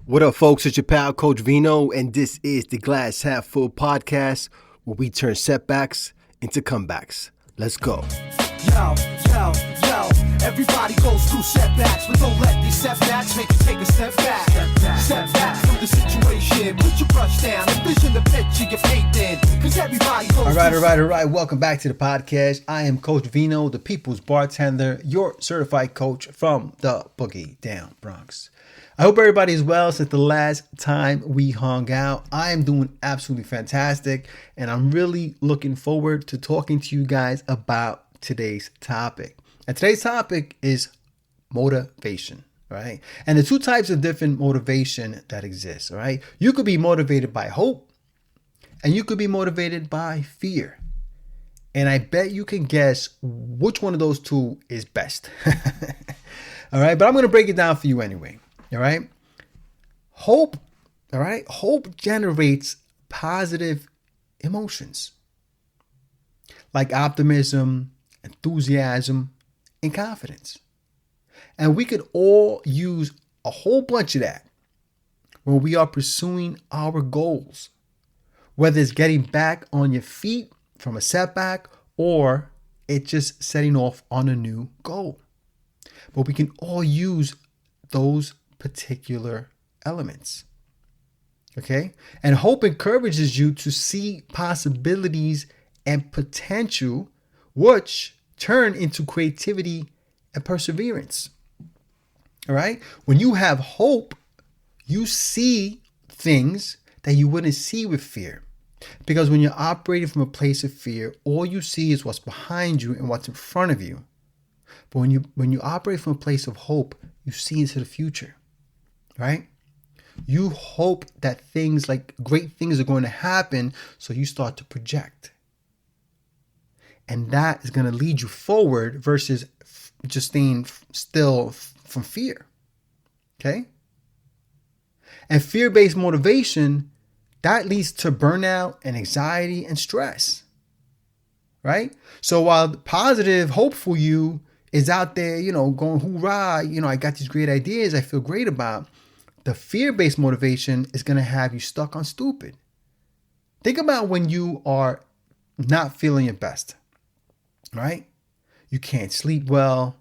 What up, folks? It's your pal, Coach Vino, and this is the Glass Half Full podcast where we turn setbacks into comebacks. Let's go. Yo, everybody goes through setbacks, but don't let these setbacks make you take a step back. Step back from the situation, put your brush down, envision the picture you're painting, because everybody goes All right. Welcome back to the podcast. I am Coach Vino, the people's bartender, your certified coach from the Boogie Down Bronx. I hope everybody is well since the last time we hung out. I am doing absolutely fantastic, and I'm really looking forward to talking to you guys about today's topic. And today's topic is motivation, right? And the two types of different motivation that exist, all right? You could be motivated by hope, and you could be motivated by fear. And I bet you can guess which one of those two is best. All right, but I'm going to break it down for you anyway. All right. Hope. All right. Hope generates positive emotions like optimism, enthusiasm, and confidence. And we could all use a whole bunch of that when we are pursuing our goals, whether it's getting back on your feet from a setback or it's just setting off on a new goal. But we can all use those particular elements. Okay? And hope encourages you to see possibilities and potential, which turn into creativity and perseverance. All right? When you have hope, you see things that you wouldn't see with fear. Because when you're operating from a place of fear, all you see is what's behind you and what's in front of you. But when you operate from a place of hope, you see into the future. Right? You hope that things like great things are going to happen, so you start to project. And that is going to lead you forward versus just staying still from fear. Okay? And fear-based motivation, that leads to burnout and anxiety and stress. Right? So while the positive, hopeful you is out there, going hoorah, I got these great ideas I feel great about. The fear-based motivation is going to have you stuck on stupid. Think about when you are not feeling your best, right? You can't sleep well.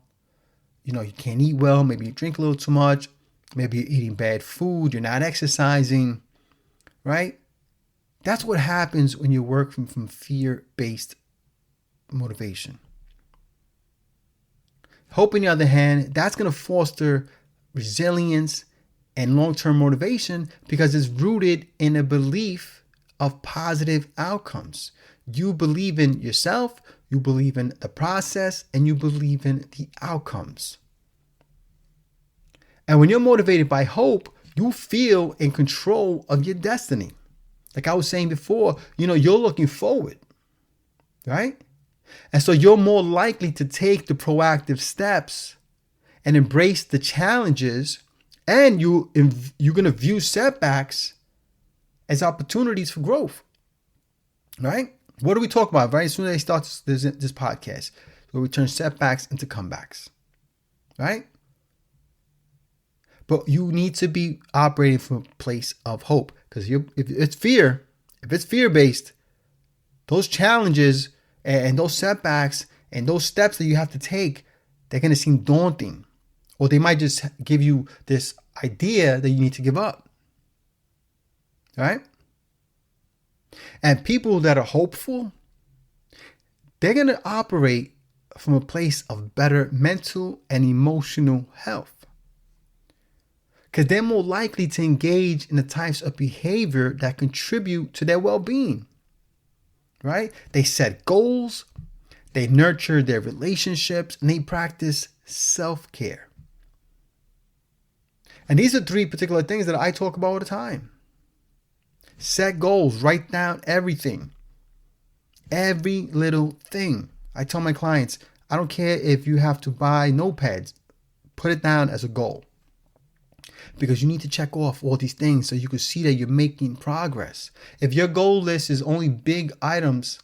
You can't eat well. Maybe you drink a little too much. Maybe you're eating bad food. You're not exercising, right? That's what happens when you work from fear-based motivation. Hope, on the other hand, that's going to foster resilience and long-term motivation because it's rooted in a belief of positive outcomes. You believe in yourself, you believe in the process, and you believe in the outcomes. And when you're motivated by hope, you feel in control of your destiny. Like I was saying before, you're looking forward, right? And so you're more likely to take the proactive steps and embrace the challenges. And you're going to view setbacks as opportunities for growth, right? What do we talk about right as soon as I start this podcast? Where we turn setbacks into comebacks, right? But you need to be operating from a place of hope because if it's fear-based, those challenges and those setbacks and those steps that you have to take, they're going to seem daunting. Or they might just give you this idea that you need to give up. Right? And people that are hopeful, they're going to operate from a place of better mental and emotional health. Because they're more likely to engage in the types of behavior that contribute to their well-being. Right? They set goals, they nurture their relationships, and they practice self-care. And these are three particular things that I talk about all the time. Set goals, write down everything. Every little thing. I tell my clients, I don't care if you have to buy notepads, put it down as a goal. Because you need to check off all these things so you can see that you're making progress. If your goal list is only big items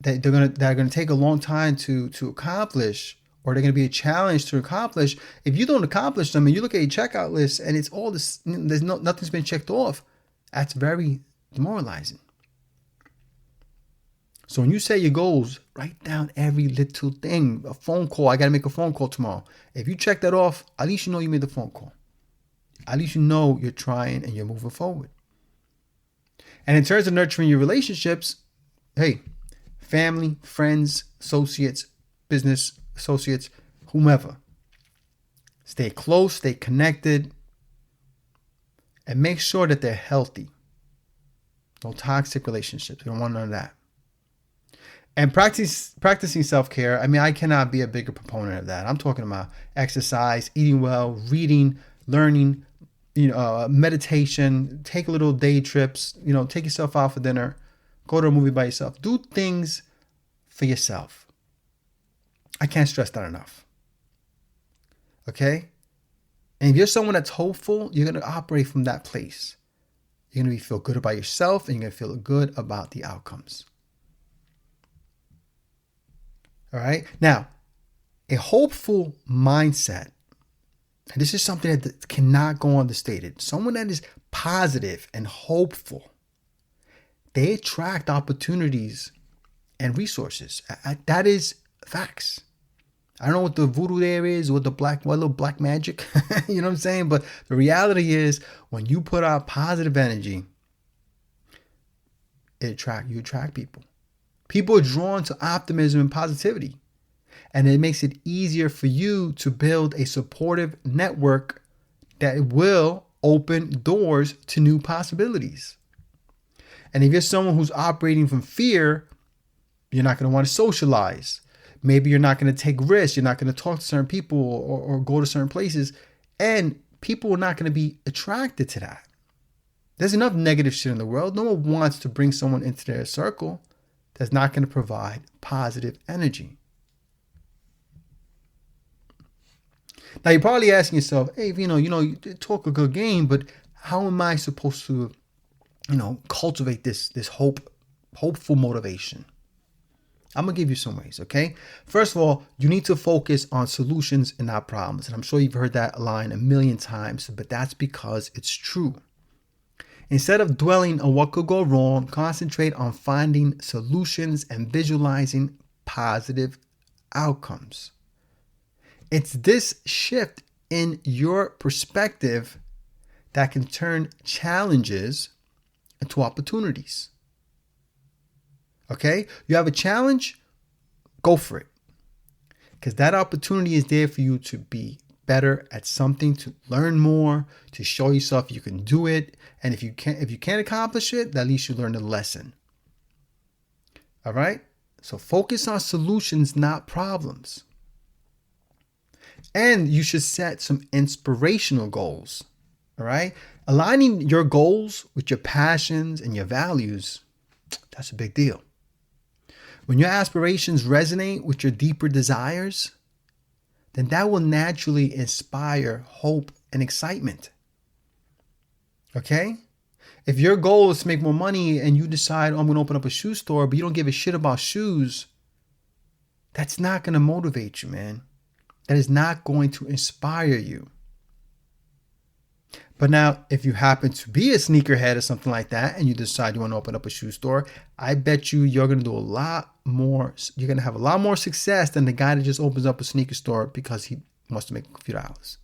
that are gonna take a long time to accomplish, or they're going to be a challenge to accomplish, if you don't accomplish them and you look at your checkout list and it's all this, nothing's been checked off, that's very demoralizing. So when you set your goals, write down every little thing. A phone call, I got to make a phone call tomorrow. If you check that off, at least you know you made the phone call. At least you know you're trying and you're moving forward. And in terms of nurturing your relationships, hey, family, friends, associates, business associates, whomever. Stay close, stay connected, and make sure that they're healthy. No toxic relationships. We don't want none of that. And practicing self-care, I mean, I cannot be a bigger proponent of that. I'm talking about exercise, eating well, reading, learning, meditation, take little day trips, take yourself out for dinner, go to a movie by yourself. Do things for yourself. I can't stress that enough. Okay? And if you're someone that's hopeful, you're going to operate from that place. You're going to feel good about yourself and you're going to feel good about the outcomes. All right? Now, a hopeful mindset, and this is something that cannot go understated. Someone that is positive and hopeful, they attract opportunities and resources. That is facts. I don't know what the voodoo there is, what little black magic, you know what I'm saying? But the reality is, when you put out positive energy, you attract people. People are drawn to optimism and positivity. And it makes it easier for you to build a supportive network that will open doors to new possibilities. And if you're someone who's operating from fear, you're not going to want to socialize. Maybe you're not going to take risks. You're not going to talk to certain people or go to certain places. And people are not going to be attracted to that. There's enough negative shit in the world. No one wants to bring someone into their circle that's not going to provide positive energy. Now, you're probably asking yourself, hey, Vino, you talk a good game, but how am I supposed to, cultivate this hopeful motivation? I'm going to give you some ways, okay? First of all, you need to focus on solutions and not problems. And I'm sure you've heard that line a million times, but that's because it's true. Instead of dwelling on what could go wrong, concentrate on finding solutions and visualizing positive outcomes. It's this shift in your perspective that can turn challenges into opportunities. Okay? You have a challenge, go for it. Because that opportunity is there for you to be better at something, to learn more, to show yourself you can do it. And if you can't accomplish it, at least you learned a lesson. All right? So focus on solutions, not problems. And you should set some inspirational goals. All right? Aligning your goals with your passions and your values, that's a big deal. When your aspirations resonate with your deeper desires, then that will naturally inspire hope and excitement. Okay? If your goal is to make more money and you decide, I'm going to open up a shoe store, but you don't give a shit about shoes, that's not going to motivate you, man. That is not going to inspire you. But now, if you happen to be a sneakerhead or something like that, and you decide you want to open up a shoe store, I bet you're going to do a lot more. You're going to have a lot more success than the guy that just opens up a sneaker store because he wants to make a few dollars.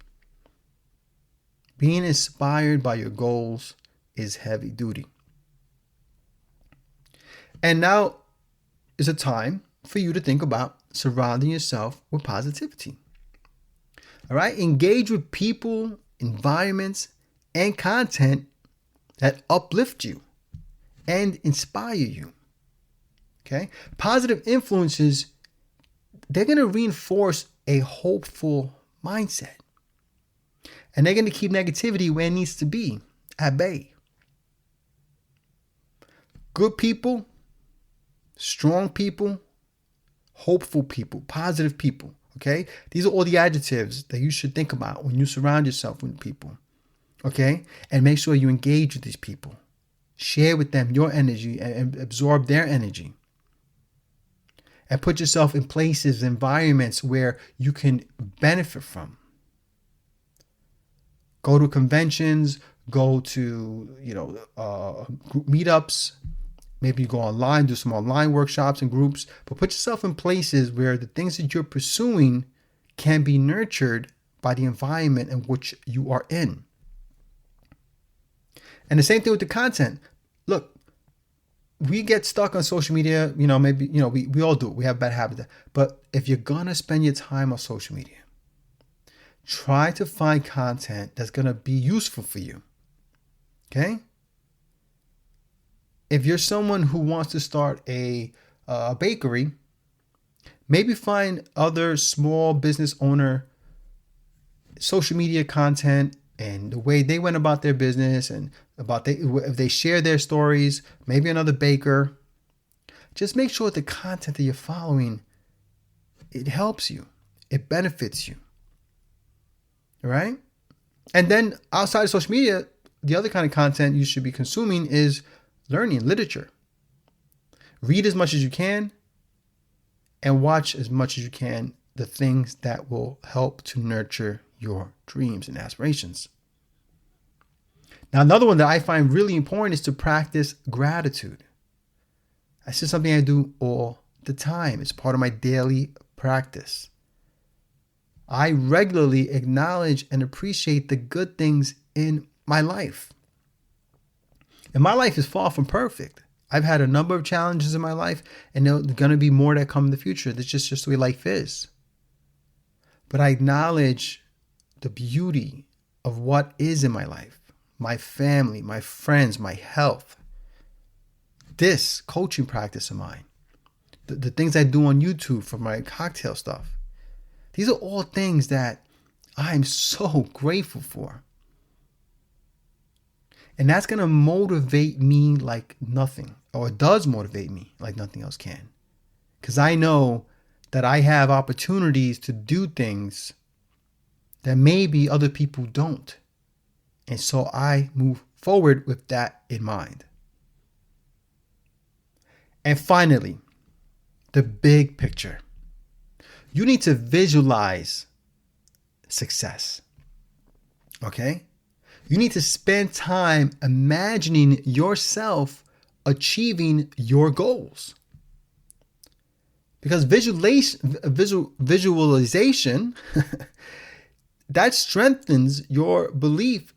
Being inspired by your goals is heavy duty. And now is a time for you to think about surrounding yourself with positivity. All right? Engage with people, environments, and content that uplift you and inspire you. Okay? Positive influences, they're going to reinforce a hopeful mindset. And they're going to keep negativity where it needs to be, at bay. Good people, strong people, hopeful people, positive people. Okay? These are all the adjectives that you should think about when you surround yourself with people. Okay? And make sure you engage with these people. Share with them your energy and absorb their energy. and put yourself in places, environments where you can benefit from. Go to conventions, go to, group meetups. Maybe you go online, do some online workshops and groups, but put yourself in places where the things that you're pursuing can be nurtured by the environment in which you are in. And the same thing with the content. Look, we get stuck on social media, we all do it. We have bad habits. But if you're going to spend your time on social media, try to find content that's going to be useful for you. Okay? If you're someone who wants to start a bakery, maybe find other small business owner social media content and the way they went about their business and if they share their stories, maybe another baker. Just make sure the content that you're following, it helps you. It benefits you. All right? And then outside of social media, the other kind of content you should be consuming is learning, literature. Read as much as you can and watch as much as you can the things that will help to nurture your dreams and aspirations. Now, another one that I find really important is to practice gratitude. That's just something I do all the time. It's part of my daily practice. I regularly acknowledge and appreciate the good things in my life. And my life is far from perfect. I've had a number of challenges in my life, and there are going to be more that come in the future. That's just the way life is. But I acknowledge the beauty of what is in my life. My family, my friends, my health. This coaching practice of mine. The things I do on YouTube for my cocktail stuff. These are all things that I'm so grateful for. And that's going to motivate me like nothing, or it does motivate me like nothing else can. Because I know that I have opportunities to do things that maybe other people don't. And so I move forward with that in mind. And finally, the big picture. You need to visualize success. Okay? You need to spend time imagining yourself achieving your goals. Because visualization that strengthens your belief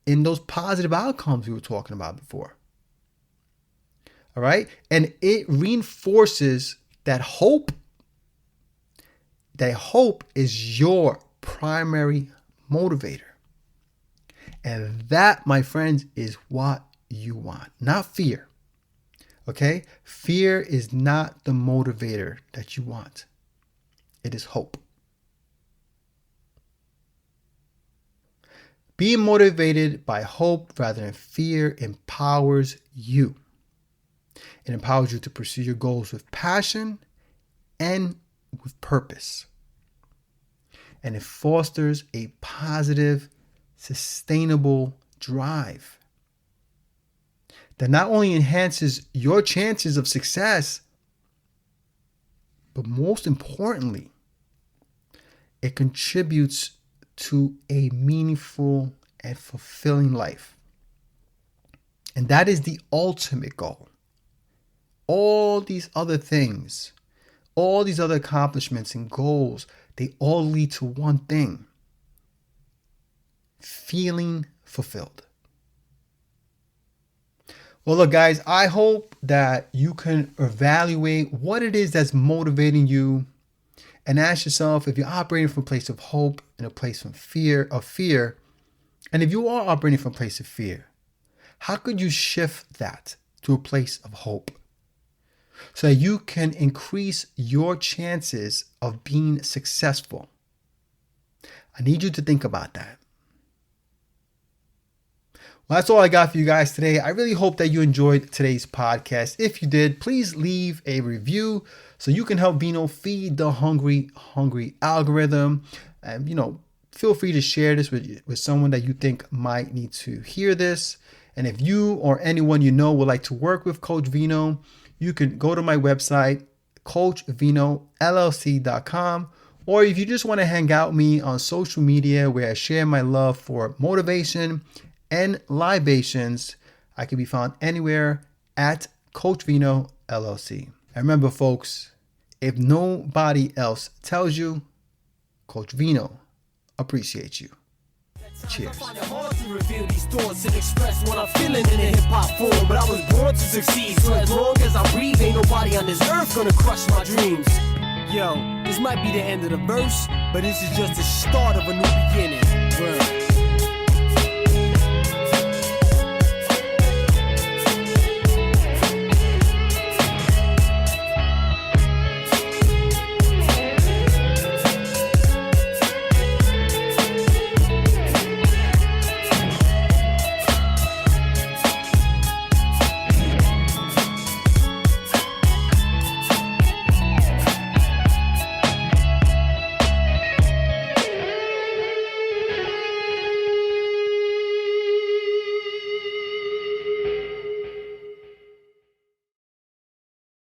in those positive outcomes we were talking about before. All right? And it reinforces that hope. That hope is your primary motivator. And that, my friends, is what you want, not fear. Okay? Fear is not the motivator that you want. It is hope. Being motivated by hope rather than fear empowers you. It empowers you to pursue your goals with passion and with purpose. And it fosters a positive, sustainable drive that not only enhances your chances of success, but most importantly, it contributes to a meaningful and fulfilling life. And that is the ultimate goal. All these other things, all these other accomplishments and goals, they all lead to one thing: feeling fulfilled. Well, look, guys, I hope that you can evaluate what it is that's motivating you and ask yourself if you're operating from a place of hope and a place of fear. And if you are operating from a place of fear, how could you shift that to a place of hope so that you can increase your chances of being successful? I need you to think about that. Well, that's all I got for you guys today. I really hope that you enjoyed today's podcast. If you did, please leave a review so you can help Vino feed the hungry algorithm. And, feel free to share this with someone that you think might need to hear this. And if you or anyone you know would like to work with Coach Vino, you can go to my website, coachvinollc.com. Or if you just want to hang out with me on social media where I share my love for motivation and libations, I can be found anywhere at Coach Vino LLC. And remember, folks, if nobody else tells you, Coach Vino appreciates you. Cheers. I find it hard to reveal these thoughts and express what I'm feeling in a hip-hop form. But I was born to succeed, so as long as I breathe, ain't nobody on this earth gonna crush my dreams. Yo, this might be the end of the verse, but this is just the start of a new beginning. Word.